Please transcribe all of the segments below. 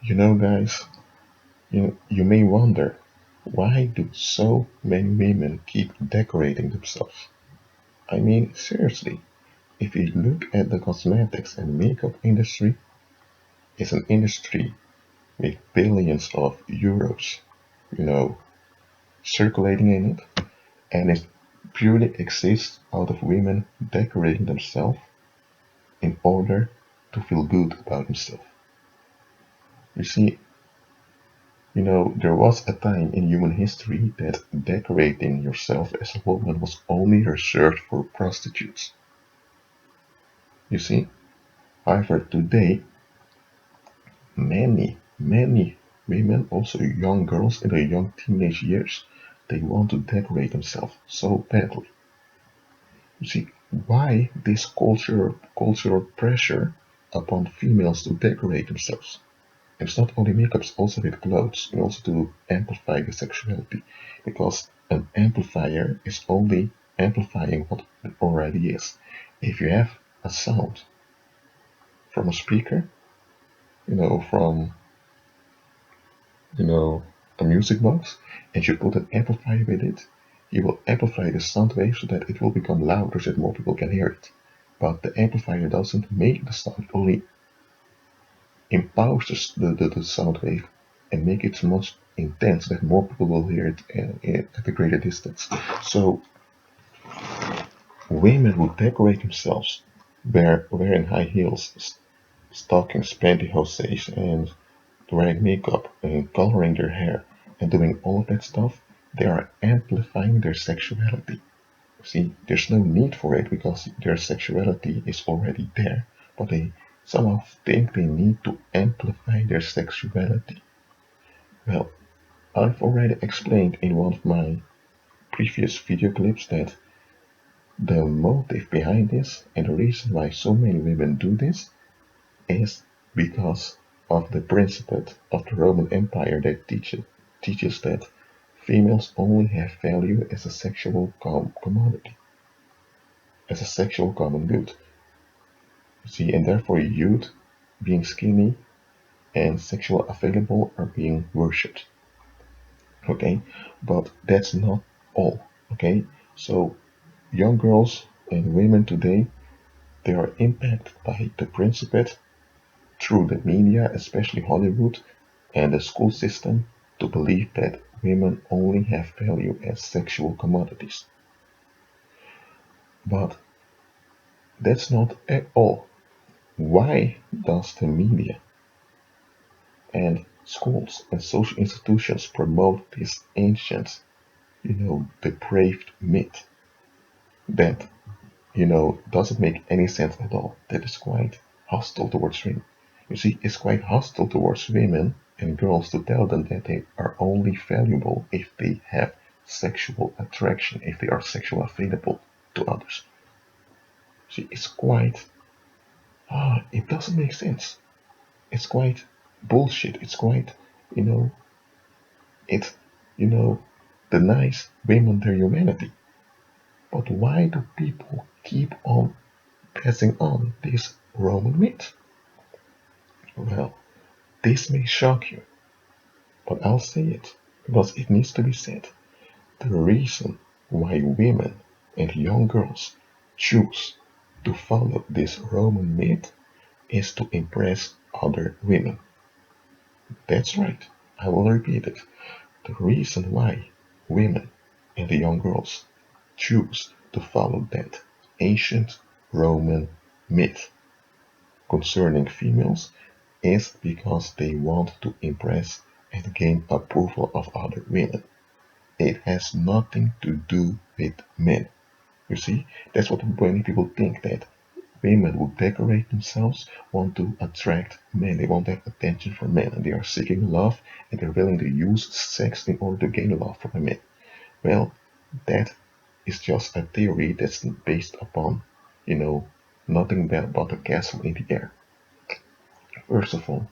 Guys, you may wonder, why do so many women keep decorating themselves? I mean, seriously, if you look at the cosmetics and makeup industry, it's an industry with billions of euros, you know, circulating in it, and it purely exists out of women decorating themselves in order to feel good about themselves. You see, there was a time in human history that decorating yourself as a woman was only reserved for prostitutes. You see? However, today, many women, also young girls in their young teenage years, they want to decorate themselves so badly. You see, why this cultural pressure upon females to decorate themselves? It's not only makeup, it's also with clothes, and also to amplify the sexuality. Because an amplifier is only amplifying what it already is. If you have a sound from a speaker, from, you know, a music box, and you put an amplifier with it, you will amplify the sound wave so that it will become louder so that more people can hear it. But the amplifier doesn't make the sound, it only empowers the sound wave and make it much intense that more people will hear it at a greater distance. So women who decorate themselves, wearing high heels, stockings, pantyhoses, and wearing makeup and coloring their hair and doing all of that stuff, they are amplifying their sexuality. See, there's no need for it because their sexuality is already there, but they somehow think they need to amplify their sexuality. Well, I've already explained in one of my previous video clips that the motive behind this and the reason why so many women do this is because of the principle of the Roman Empire that teaches that females only have value as a sexual commodity, as a sexual common good. See, and therefore youth, being skinny and sexual available, are being worshipped. Okay, but that's not all. Okay, so young girls and women today, they are impacted by the principate through the media, especially Hollywood and the school system, to believe that women only have value as sexual commodities. But that's not at all. Why does the media and schools and social institutions promote this ancient, depraved myth that, doesn't make any sense at all, that is quite hostile towards women? You see, it's quite hostile towards women and girls to tell them that they are only valuable if they have sexual attraction, if they are sexually available to others. See, it's quite, it doesn't make sense. It's quite bullshit. It's quite, you know, it, you know, denies women their humanity. But why do people keep on passing on this Roman myth? Well, this may shock you, but I'll say it because it needs to be said. The reason why women and young girls choose to follow this Roman myth is to impress other women. That's right, I will repeat it. The reason why women and the young girls choose to follow that ancient Roman myth concerning females is because they want to impress and gain approval of other women. It has nothing to do with men. You see, that's what many people think, that women who decorate themselves want to attract men. They want that attention from men, and they are seeking love, and they're willing to use sex in order to gain love from a man. Well, that is just a theory that's based upon, you know, nothing but a castle in the air. First of all,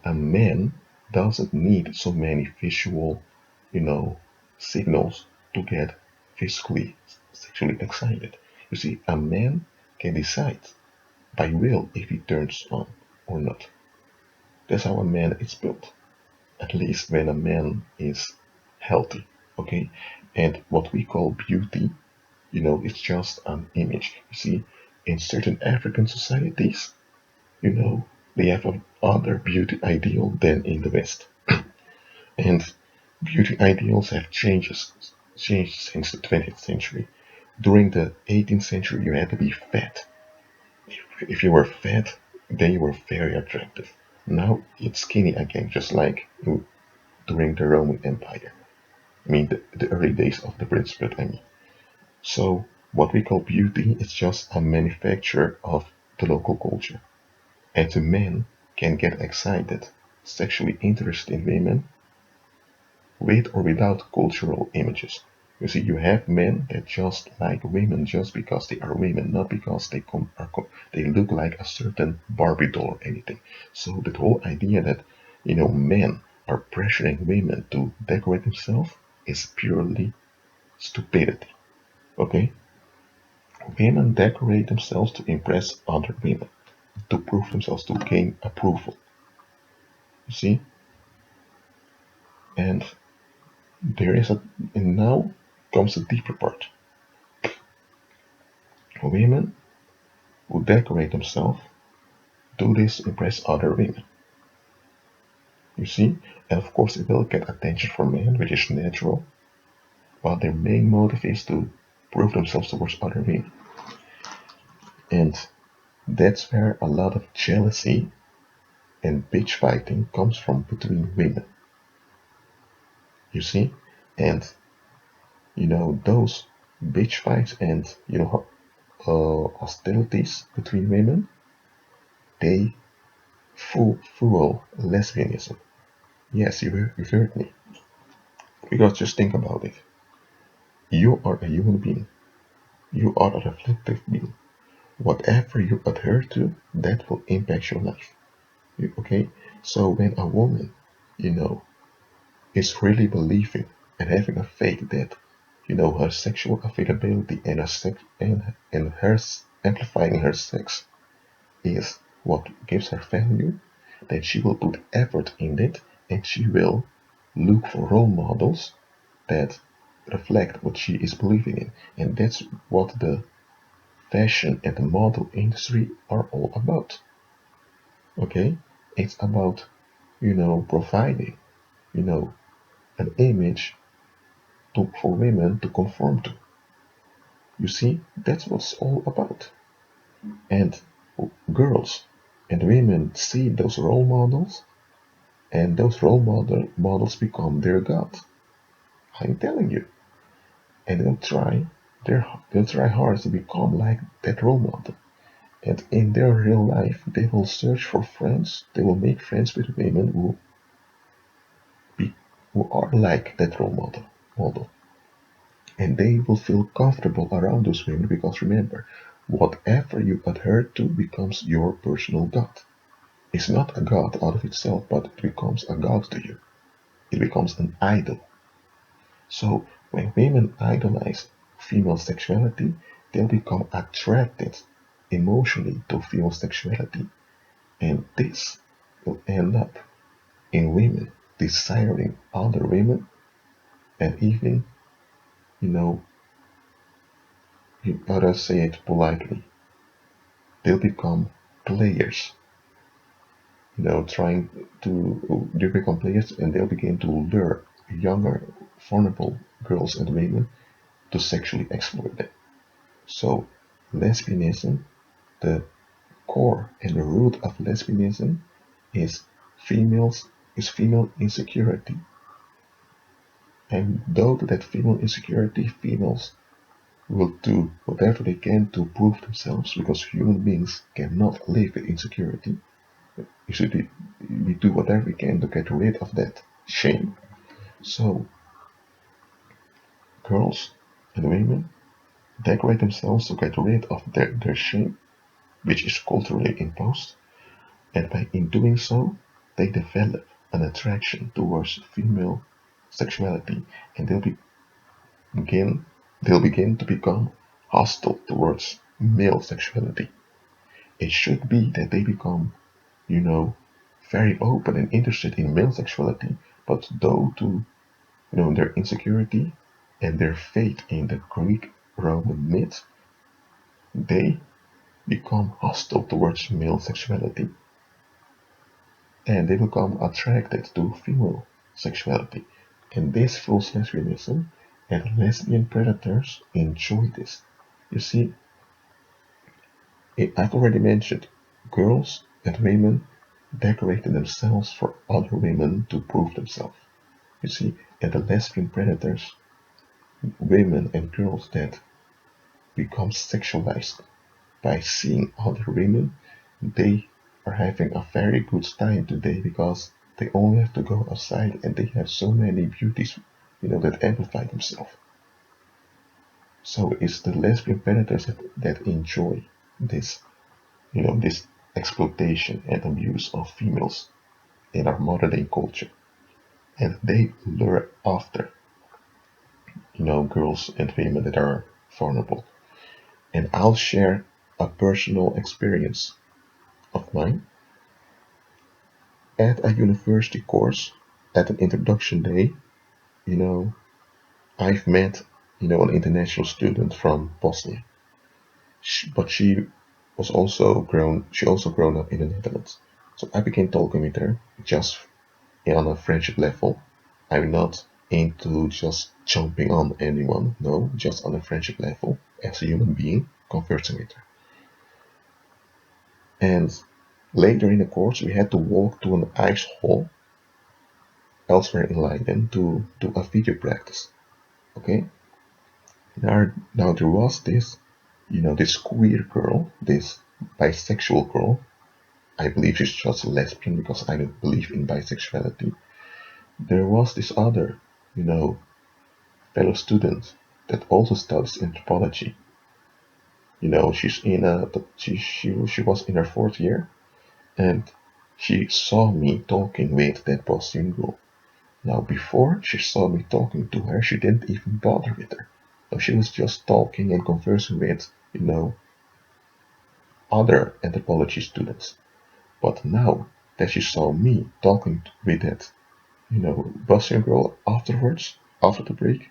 a man doesn't need so many visual, you know, signals to get physically, sexually excited. You see, a man can decide by will if he turns on or not. That's how a man is built, at least when a man is healthy, okay? And what we call beauty, it's just an image. You see, in certain African societies, you know, they have a other beauty ideal than in the West. And beauty ideals have changed since the 20th century. During the 18th century, you had to be fat. If you were fat, then you were very attractive. Now it's skinny again, just like during the Roman Empire. I mean, the early days of the British, I mean. So, what we call beauty is just a manufacture of the local culture. And the men can get excited, sexually interested in women with or without cultural images. You see, you have men that just like women just because they are women, not because they look like a certain Barbie doll or anything. So the whole idea that men are pressuring women to decorate themselves is purely stupidity. Okay, women decorate themselves to impress other women, to prove themselves, to gain approval. You see, and there is a and now comes the deeper part. Women who decorate themselves do this to impress other women. You see? And of course it will get attention from men, which is natural, but their main motive is to prove themselves towards other women. And that's where a lot of jealousy and bitch fighting comes from between women. You see? And those bitch fights and hostilities between women, they fuel lesbianism. Yes, you've heard me. Because just think about it. You are a human being. You are a reflective being. Whatever you adhere to, that will impact your life. Okay? So when a woman, you know, is really believing and having a faith that, her sexual availability and and her amplifying her sex is what gives her value, then she will put effort in it and she will look for role models that reflect what she is believing in. And that's what the fashion and the model industry are all about. Okay? It's about, providing, you know, an image for women to conform to. You see, that's what it's all about. And girls and women see those role models, and those models become their god. I'm telling you. And they'll try hard to become like that role model. And in their real life, they will search for friends. They will make friends with women be, who are like that model. And they will feel comfortable around those women because remember, whatever you adhere to becomes your personal god. It's not a god out of itself, but it becomes a god to you. It becomes an idol. So when women idolize female sexuality, they'll become attracted emotionally to female sexuality. And this will end up in women desiring other women and even, you know, you gotta say it politely, they'll become players, trying to, they become players and they'll begin to lure younger, vulnerable girls and women to sexually exploit them. So, lesbianism, the core and the root of lesbianism is female insecurity. And though that female insecurity, females will do whatever they can to prove themselves because human beings cannot live with insecurity. We do whatever we can to get rid of that shame. So, girls and women decorate themselves to get rid of their shame, which is culturally imposed, and in doing so, they develop an attraction towards female sexuality, and begin they'll begin to become hostile towards male sexuality. It should be that they become, you know, very open and interested in male sexuality, but due to their insecurity and their faith in the Greek Roman myth, they become hostile towards male sexuality and they become attracted to female sexuality. And this fuels lesbianism, and lesbian predators enjoy this. You see, I've already mentioned girls and women decorated themselves for other women to prove themselves. You see, and the lesbian predators, women and girls that become sexualized by seeing other women, they are having a very good time today because they only have to go outside and they have so many beauties, that amplify themselves. So it's the lesbian predators that enjoy this, this exploitation and abuse of females in our modern day culture. And they lure after, girls and women that are vulnerable. And I'll share a personal experience of mine at a university course at an introduction day. you know, I've met, an international student from Bosnia, but she also grown up in the Netherlands. So I began talking with her just on a friendship level. I'm not into just jumping on anyone, no, just on a friendship level as a human being conversing with her. And later in the course, we had to walk to an ice hall elsewhere in Leiden to do a video practice. Okay, now there was this queer girl, this bisexual girl. I believe she's just a lesbian because I don't believe in bisexuality. There was this other, you know, fellow student that also studies anthropology. She's in a she was in her fourth year, and she saw me talking with that Bosnian girl. Now, before she saw me talking to her, she didn't even bother with her. So she was just talking and conversing with, other anthropology students. But now that she saw me talking with that, Bosnian girl afterwards, after the break,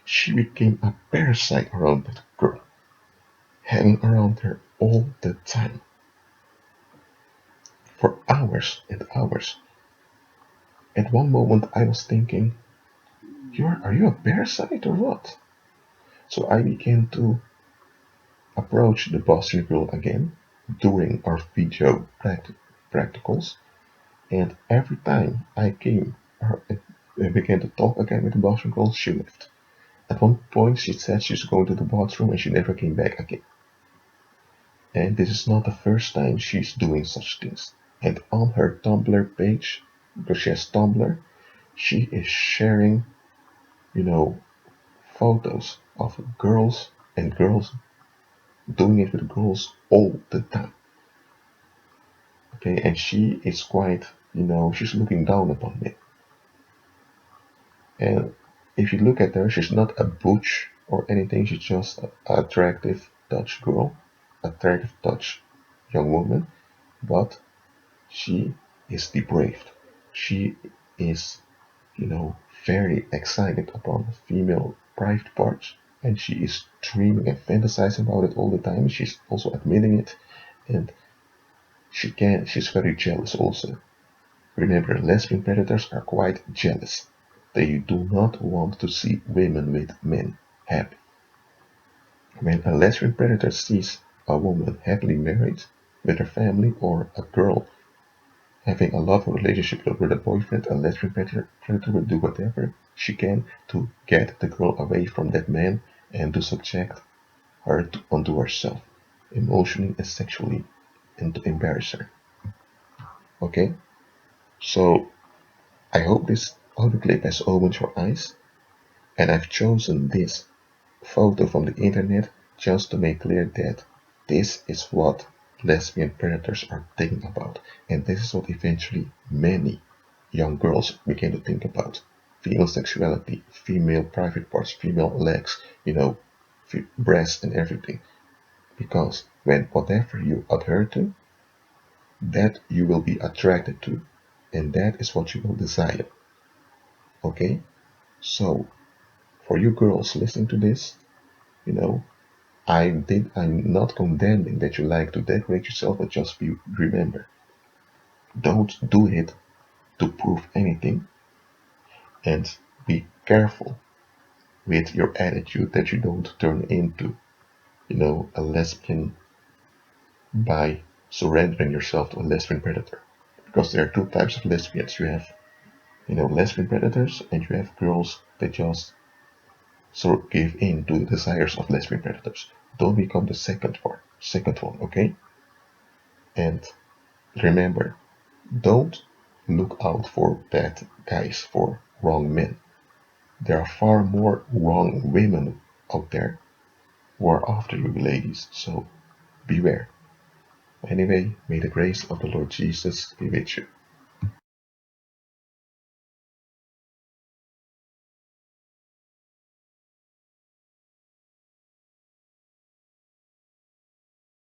she became a parasite around that girl, hanging around her all the time, for hours and hours. At one moment, I was thinking, are you a parasite or what? So I began to approach the Boston girl again during our video practicals, and every time I began to talk again with the Boston girl, she left. At one point, she said she's going to the bathroom and she never came back again. And this is not the first time she's doing such things. And on her Tumblr page, because she has Tumblr, she is sharing, you know, photos of girls and girls doing it with girls all the time. Okay, and she is quite, she's looking down upon me. And if you look at her, she's not a butch or anything, she's just an attractive Dutch girl, attractive Dutch young woman, but she is depraved. She is, very excited upon female private parts, and she is dreaming and fantasizing about it all the time. She's also admitting it, and she's very jealous also. Remember, lesbian predators are quite jealous. They do not want to see women with men happy. When a lesbian predator sees a woman happily married with her family, or a girl having a loving relationship with a boyfriend, a lesbian predator will do whatever she can to get the girl away from that man and to subject her onto herself, emotionally and sexually, and to embarrass her. Okay? So I hope this audio clip has opened your eyes, and I've chosen this photo from the internet just to make clear that this is what lesbian predators are thinking about, and this is what eventually many young girls begin to think about: female sexuality, female private parts, female legs, breasts and everything. Because when whatever you adhere to, that you will be attracted to, and that is what you will desire. Okay? So, for you girls listening to this, you know, I'm not condemning that you like to decorate yourself, but just remember, don't do it to prove anything, and be careful with your attitude that you don't turn into, a lesbian by surrendering yourself to a lesbian predator. Because there are two types of lesbians. You have, lesbian predators, and you have girls that just sort of give in to the desires of lesbian predators. Don't become the second one, okay? And remember, don't look out for bad guys, for wrong men. There are far more wrong women out there who are after you, ladies, so beware. Anyway, may the grace of the Lord Jesus be with you.